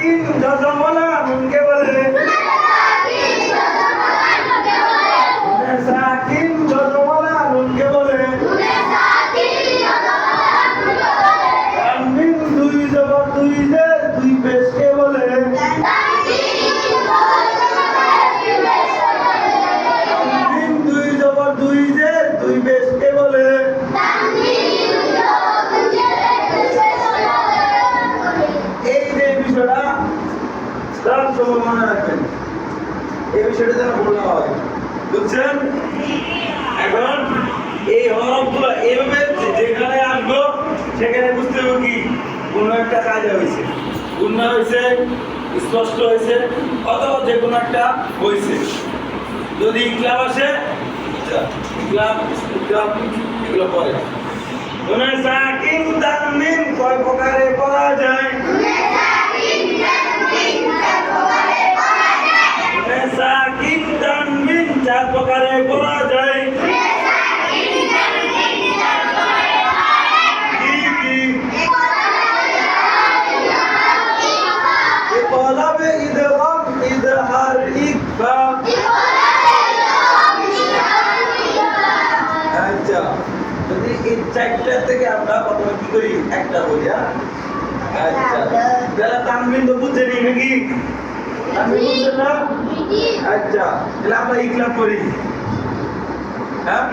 সাকিন যজমলা নুনকে বলে সাকিন যজমলা নুনকে বলে তানবিন দুই জবর দুই জের দুই পেশকে বলে তানবিন দুই জবর দুই জের দুই পেশকে বলে এই যে বিষয়টা তার সময় মনে রাখবেন, এই বিষয়টা যেন ভুল না হয়, বুঝছেন? এখন এই হরফগুলো এইভাবে যেখানে আসবো সেখানে বুঝতে হবে কি কোনো একটা কাজ হয়েছে, গুণা হয়েছে, স্পষ্ট হয়েছে, অথবা যে কোনো একটা হয়েছে। যদি ইকলাব আসে, ইকলাব এগুলো পরে নুনে সাকিন তানবিন কয় প্রকারে পড়া যায়? নুনে সাকিন তানবিন চার প্রকারে পড়া যায়। কি কি? ইকলাবে ইদগাম ইজহার ইকফা। আচ্ছা, যদি এই চারটা থেকে আমরা প্রথমে কি করি একটা বলি। আচ্ছা, তাহলে তানবিন তো বুঝছেন নাকি? তানবিন বুঝছেন না? আচ্ছা, তাহলে আমরা ইকলাব করি। হ্যাঁ,